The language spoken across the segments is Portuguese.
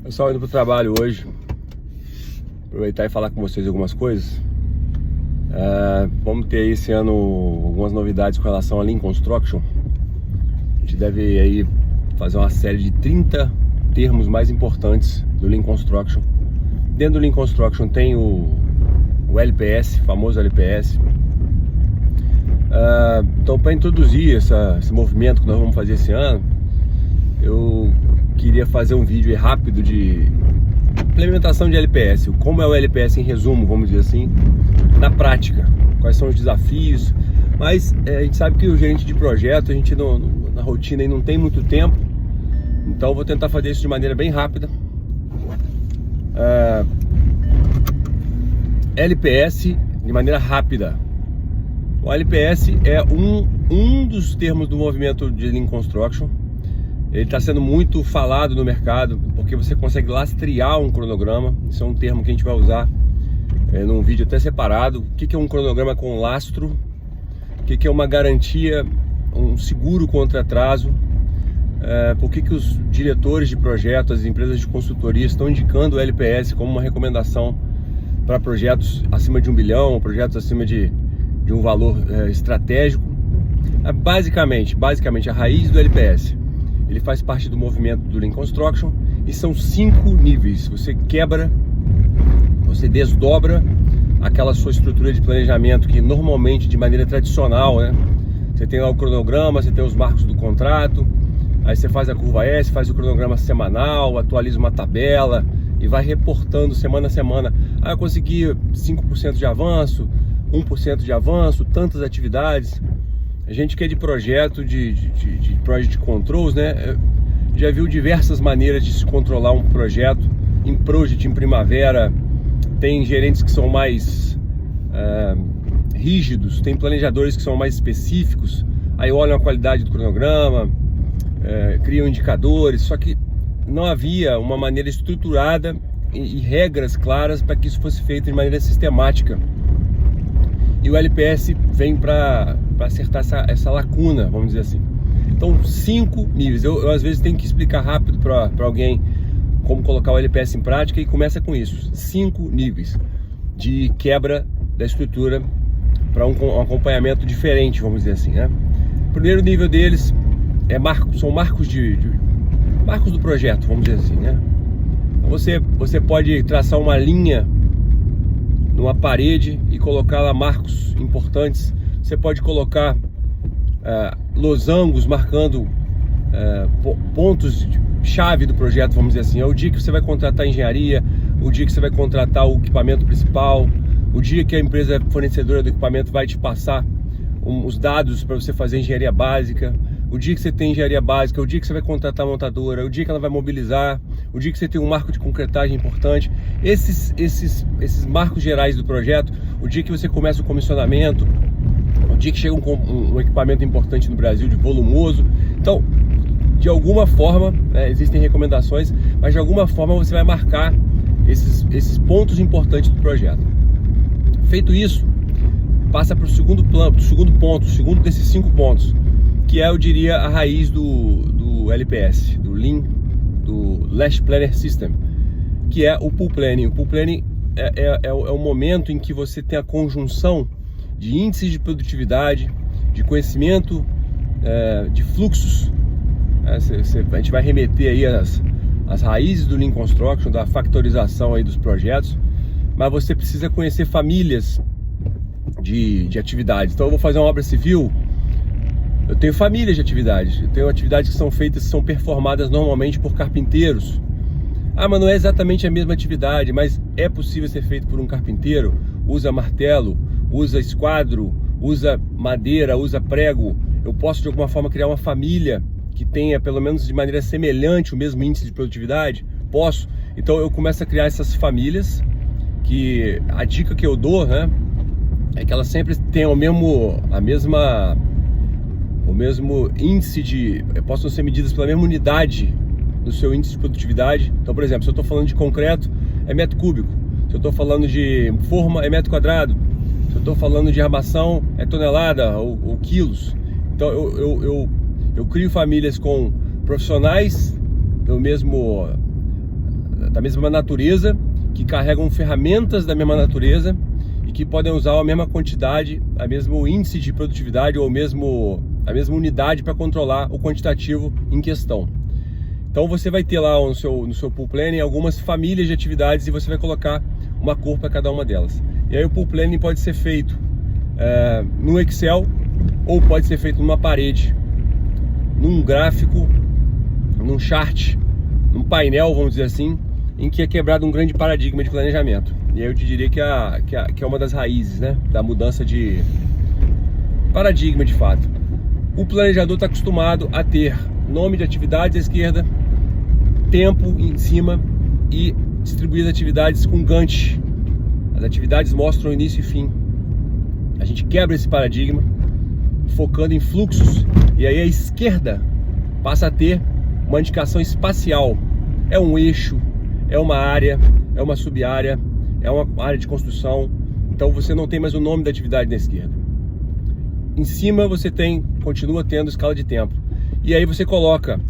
Eu só indo pro trabalho hoje, aproveitar e falar com vocês algumas coisas. Vamos ter aí esse ano algumas novidades com relação a Lean Construction. A gente deve aí fazer uma série de 30 termos mais importantes do Lean Construction. Dentro do Lean Construction tem o LPS, famoso LPS. Então, para introduzir esse movimento que nós vamos fazer esse ano, eu queria fazer um vídeo rápido de implementação de LPS, como é o LPS em resumo, vamos dizer assim, na prática, quais são os desafios. Mas a gente sabe que o gerente de projeto, a gente na rotina aí não tem muito tempo, então eu vou tentar fazer isso de maneira bem rápida. LPS de maneira rápida. O LPS é um dos termos do movimento de Lean Construction. Ele está sendo muito falado no mercado porque você consegue lastrear um cronograma. Isso é um termo que a gente vai usar num vídeo até separado. O que é um cronograma com lastro? O que é uma garantia, um seguro contra atraso? Por que os diretores de projetos, as empresas de consultoria estão indicando o LPS como uma recomendação para projetos acima de 1 bilhão, projetos acima de um valor estratégico? Basicamente a raiz do LPS, ele faz parte do movimento do Lean Construction e são 5 níveis. Você quebra, você desdobra aquela sua estrutura de planejamento que normalmente, de maneira tradicional, né? Você tem lá o cronograma, você tem os marcos do contrato, aí você faz a curva S, faz o cronograma semanal, atualiza uma tabela e vai reportando semana a semana. Eu consegui 5% de avanço, 1% de avanço, tantas atividades. A gente que é de projeto, de Project Controls, né? Já viu diversas maneiras de se controlar um projeto. Em Project, em Primavera, tem gerentes que são mais rígidos, tem planejadores que são mais específicos. Aí olham a qualidade do cronograma, criam indicadores, só que não havia uma maneira estruturada e regras claras para que isso fosse feito de maneira sistemática. E o LPS vem para acertar essa lacuna, vamos dizer assim. Então, 5 níveis. Eu às vezes tenho que explicar rápido para alguém como colocar o LPS em prática, e começa com isso: 5 níveis de quebra da estrutura para um acompanhamento diferente, vamos dizer assim, né? O primeiro nível deles são marcos marcos do projeto, vamos dizer assim, né? Então, você pode traçar uma linha numa parede e colocar lá marcos importantes. Você pode colocar losangos marcando pontos chave do projeto, vamos dizer assim. É o dia que você vai contratar a engenharia, o dia que você vai contratar o equipamento principal, o dia que a empresa fornecedora do equipamento vai te passar os dados para você fazer engenharia básica, o dia que você tem engenharia básica, o dia que você vai contratar a montadora, o dia que ela vai mobilizar, o dia que você tem um marco de concretagem importante. Esses marcos gerais do projeto, o dia que você começa o comissionamento, o dia que chega um equipamento importante no Brasil, de volumoso. Então, de alguma forma, existem recomendações, mas de alguma forma você vai marcar esses pontos importantes do projeto. Feito isso, passa para o segundo ponto, o segundo desses 5 pontos, que é, eu diria, a raiz do LPS, do Lean, do Last Planner System, que é o Pool Planning. O Pool Planning é o momento em que você tem a conjunção de índices de produtividade, de conhecimento, de fluxos. A gente vai remeter aí as raízes do Lean Construction, da factorização aí dos projetos, mas você precisa conhecer famílias de atividades. Então eu vou fazer uma obra civil, eu tenho famílias de atividades, eu tenho atividades que são feitas, que são performadas normalmente por carpinteiros. Mas não é exatamente a mesma atividade, mas é possível ser feito por um carpinteiro. Usa martelo, usa esquadro, usa madeira, usa prego. Eu posso de alguma forma criar uma família que tenha pelo menos de maneira semelhante o mesmo índice de produtividade? Posso. Então eu começo a criar essas famílias, que a dica que eu dou, né, é que elas sempre tenham o mesmo índice possam ser medidas pela mesma unidade do seu índice de produtividade. Então, por exemplo, se eu estou falando de concreto, é metro cúbico. Se eu estou falando de forma, é metro quadrado. Se eu estou falando de armação, é tonelada ou quilos. Então eu crio famílias com profissionais do mesmo da mesma natureza, que carregam ferramentas da mesma natureza e que podem usar a mesma quantidade, a mesmo índice de produtividade ou a mesma unidade para controlar o quantitativo em questão. Então você vai ter lá no seu Pool Planning algumas famílias de atividades e você vai colocar uma cor para cada uma delas. E aí o Pool Planning pode ser feito no Excel ou pode ser feito numa parede, num gráfico, num chart, num painel, vamos dizer assim, em que é quebrado um grande paradigma de planejamento. E aí eu te diria que é uma das raízes, né, da mudança de paradigma de fato. O planejador está acostumado a ter nome de atividades à esquerda, tempo em cima e distribuir as atividades com Gantt. As atividades mostram início e fim. A gente quebra esse paradigma focando em fluxos, e aí a esquerda passa a ter uma indicação espacial. É um eixo, é uma área, é uma sub-área, é uma área de construção. Então você não tem mais o nome da atividade na esquerda. Em cima você continua tendo escala de tempo. E aí você coloca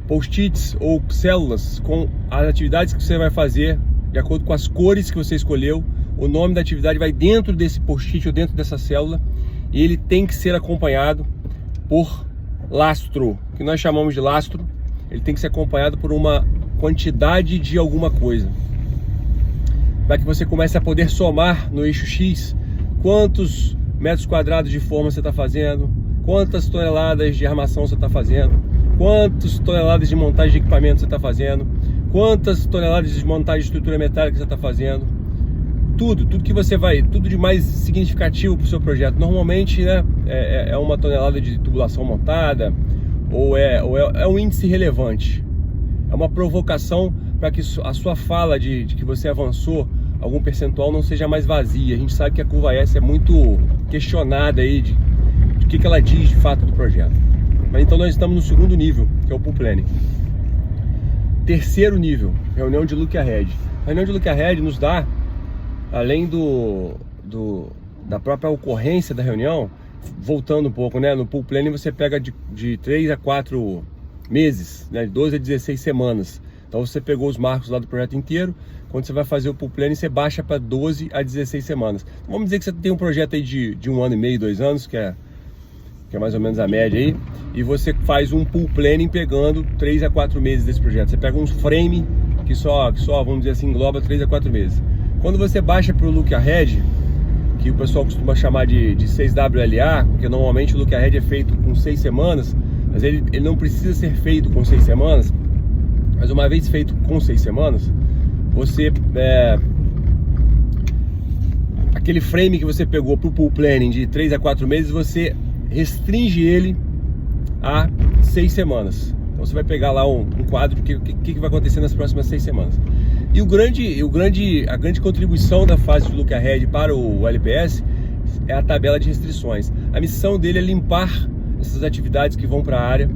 post-its ou células com as atividades que você vai fazer de acordo com as cores que você escolheu. O nome da atividade vai dentro desse post-it ou dentro dessa célula, e ele tem que ser acompanhado por lastro, que nós chamamos de lastro. Ele tem que ser acompanhado por uma quantidade de alguma coisa, para que você comece a poder somar no eixo X quantos metros quadrados de forma você está fazendo, quantas toneladas de armação você está fazendo, quantas toneladas de montagem de equipamento você está fazendo, quantas toneladas de montagem de estrutura metálica você está fazendo. Tudo que você vai, tudo de mais significativo para o seu projeto. Normalmente, né, é uma tonelada de tubulação montada, ou é um índice relevante. É uma provocação para que a sua fala de que você avançou algum percentual não seja mais vazia. A gente sabe que a curva S é muito questionada aí de que ela diz de fato do projeto. Mas então nós estamos no segundo nível, que é o Pool Planning. Terceiro nível, reunião de Look Ahead. A reunião de Look Ahead nos dá, além da própria ocorrência da reunião, voltando um pouco, né? No Pool Planning você pega de 3 a 4 meses, né? De 12 a 16 semanas. Então você pegou os marcos lá do projeto inteiro. Quando você vai fazer o Pool Planning, você baixa para 12 a 16 semanas. Então, vamos dizer que você tem um projeto aí de 1 ano e meio, 2 anos, que é mais ou menos a média aí, e você faz um Pool Planning pegando 3 a 4 meses desse projeto. Você pega uns frame que só, vamos dizer assim, engloba 3 a 4 meses. Quando você baixa para o Look Ahead, que o pessoal costuma chamar de 6WLA, porque normalmente o Look Ahead é feito com 6 semanas, mas ele não precisa ser feito com 6 semanas, mas uma vez feito com 6 semanas, você, aquele frame que você pegou para o Pool Planning de 3 a 4 meses, você restringe ele a 6 semanas. Então você vai pegar lá um quadro do que vai acontecer nas próximas 6 semanas. E a grande contribuição da fase de Look Ahead para o LPS é a tabela de restrições. A missão dele é limpar essas atividades que vão para a área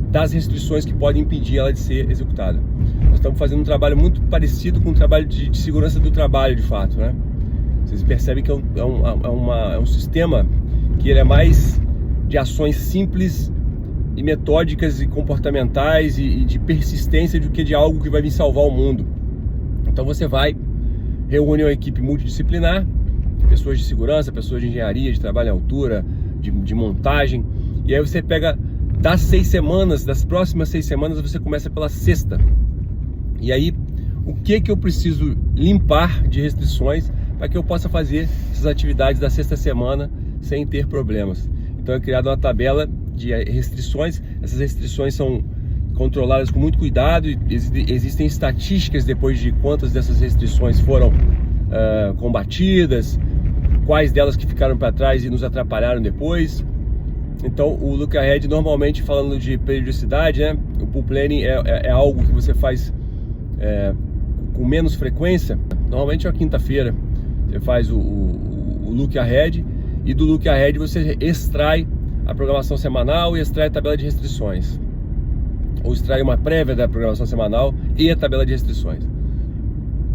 das restrições que podem impedir ela de ser executada. Nós estamos fazendo um trabalho muito parecido com o trabalho de segurança do trabalho, de fato, né? Vocês percebem que é um sistema que ele é mais de ações simples e metódicas e comportamentais e de persistência do que de algo que vai vir salvar o mundo. Então você reúne uma equipe multidisciplinar, pessoas de segurança, pessoas de engenharia, de trabalho em altura, de montagem, e aí você pega das próximas 6 semanas, você começa pela sexta. E aí, o que eu preciso limpar de restrições para que eu possa fazer essas atividades da sexta semana sem ter problemas? Então é criada uma tabela de restrições. Essas restrições são controladas com muito cuidado, e existem estatísticas depois de quantas dessas restrições foram combatidas, quais delas que ficaram para trás e nos atrapalharam depois. Então o Look Ahead, normalmente falando de periodicidade, né, o Pool Planning é algo que você faz com menos frequência. Normalmente é a quinta-feira você faz o Look Ahead, e do Look Ahead você extrai a programação semanal e extrai a tabela de restrições, ou extrai uma prévia da programação semanal e a tabela de restrições.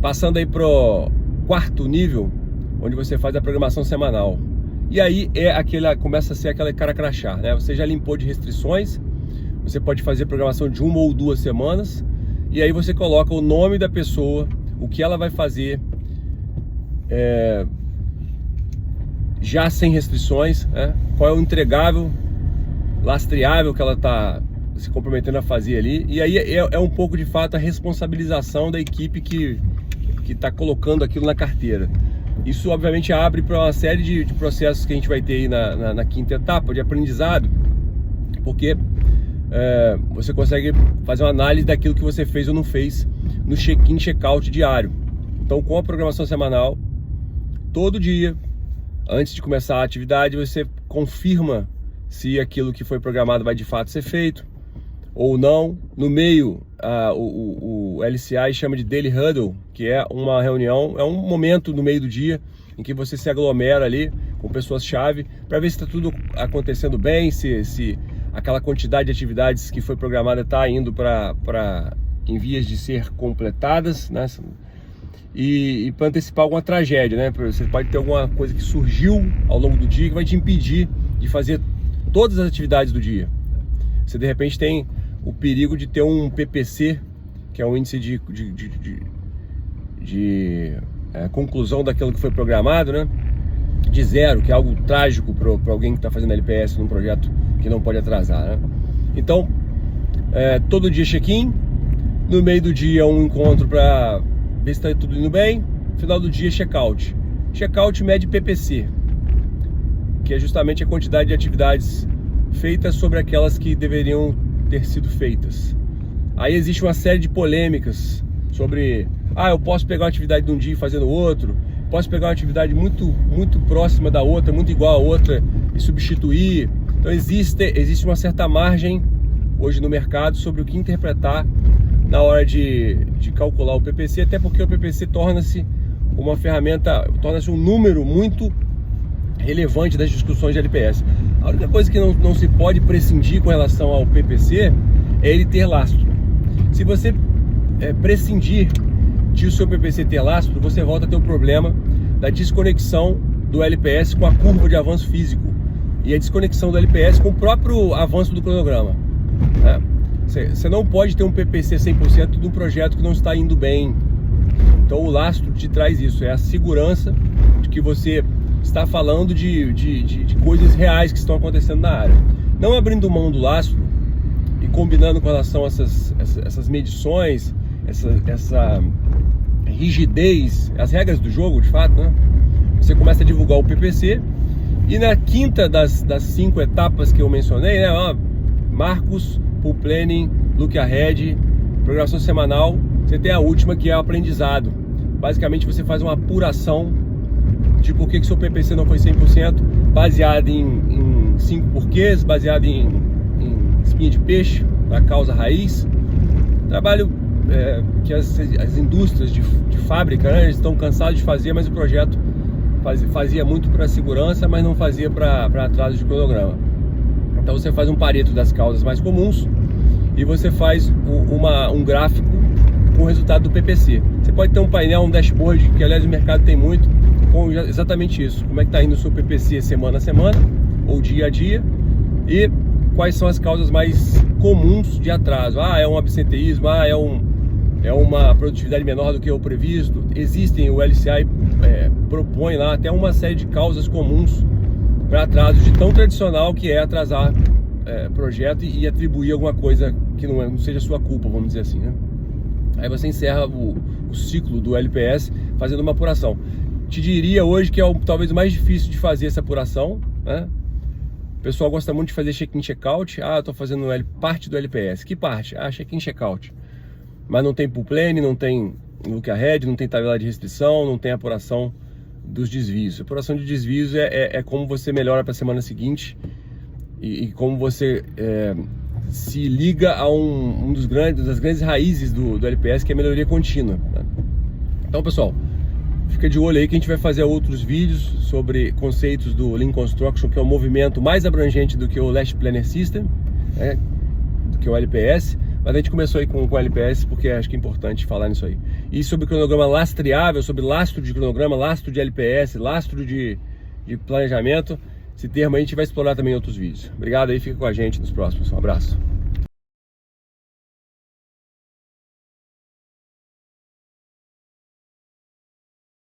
Passando aí pro quarto nível, onde você faz a programação semanal. E aí começa a ser aquela cara crachá, né? Você já limpou de restrições, você pode fazer programação de 1 ou 2 semanas, e aí você coloca o nome da pessoa, o que ela vai fazer, já sem restrições, né? Qual é o entregável, lastreável que ela está se comprometendo a fazer ali. E aí é um pouco de fato a responsabilização da equipe que está colocando aquilo na carteira. Isso obviamente abre para uma série de processos que a gente vai ter aí na quinta etapa de aprendizado, porque você consegue fazer uma análise daquilo que você fez ou não fez no check-in, check-out diário. Então, com a programação semanal, todo dia, antes de começar a atividade, você confirma se aquilo que foi programado vai de fato ser feito ou não. No meio, o LCI chama de Daily Huddle, que é uma reunião, é um momento no meio do dia em que você se aglomera ali com pessoas-chave para ver se está tudo acontecendo bem, se aquela quantidade de atividades que foi programada está indo em vias de ser completadas, né? E para antecipar alguma tragédia, né? Você pode ter alguma coisa que surgiu ao longo do dia que vai te impedir de fazer todas as atividades do dia. Você de repente tem o perigo de ter um PPC, que é um índice de conclusão daquilo que foi programado, né? De 0, que é algo trágico para alguém que está fazendo LPS num projeto que não pode atrasar, né? Então, todo dia check-in, no meio do dia um encontro para ver se está tudo indo bem, final do dia check-out. Check-out mede PPC, que é justamente a quantidade de atividades feitas sobre aquelas que deveriam ter sido feitas. Aí existe uma série de polêmicas sobre, eu posso pegar uma atividade de um dia e fazer no outro, posso pegar uma atividade muito próxima da outra, muito igual a outra e substituir. Então existe uma certa margem hoje no mercado sobre o que interpretar na hora de calcular o PPC, até porque o PPC torna-se uma ferramenta, torna-se um número muito relevante das discussões de LPS. A única coisa que não se pode prescindir com relação ao PPC é ele ter lastro. Se você prescindir de o seu PPC ter lastro, você volta a ter o problema da desconexão do LPS com a curva de avanço físico e a desconexão do LPS com o próprio avanço do cronograma, né? Você não pode ter um PPC 100% de um projeto que não está indo bem. Então o lastro te traz isso, é a segurança de que você está falando de coisas reais que estão acontecendo na área. Não abrindo mão do lastro e combinando com relação a essas medições, essa rigidez, as regras do jogo, de fato, né? Você começa a divulgar o PPC e na quinta das 5 etapas que eu mencionei, né? Marcos, Pool Planning, Look Ahead, programação semanal, você tem a última que é o aprendizado. Basicamente você faz uma apuração de por que seu PPC não foi 100%, baseado em 5 porquês, baseado em espinha de peixe, na causa raiz. Trabalho que as indústrias de fábrica, né, estão cansados de fazer, mas o projeto fazia muito para segurança, mas não fazia para atraso de cronograma. Então você faz um pareto das causas mais comuns e você faz um gráfico com o resultado do PPC. Você pode ter um painel, um dashboard, que aliás o mercado tem muito, com exatamente isso. Como é que está indo o seu PPC semana a semana ou dia a dia e quais são as causas mais comuns de atraso. É um absenteísmo, é uma produtividade menor do que o previsto. Existem, o LCI propõe lá até uma série de causas comuns para atraso de tão tradicional que é atrasar projeto e atribuir alguma coisa que não seja sua culpa, vamos dizer assim, né? Aí você encerra o ciclo do LPS fazendo uma apuração. Te diria hoje que é talvez o mais difícil de fazer essa apuração, né? O pessoal gosta muito de fazer check-in, check-out. Eu estou fazendo parte do LPS. Que parte? Check-in, check-out. Mas não tem pool planning, não tem look ahead, não tem tabela de restrição, não tem apuração dos desvios. A apuração de desvios é como você melhora para a semana seguinte e como você se liga a das grandes raízes do LPS, que é a melhoria contínua, né? Então, pessoal, fica de olho aí que a gente vai fazer outros vídeos sobre conceitos do Lean Construction, que é um movimento mais abrangente do que o Last Planner System, né? Do que o LPS. Mas a gente começou aí com o LPS porque acho que é importante falar nisso aí. E sobre cronograma lastreável, sobre lastro de cronograma, lastro de LPS, lastro de planejamento, esse termo a gente vai explorar também em outros vídeos. Obrigado aí, fica com a gente nos próximos. Um abraço.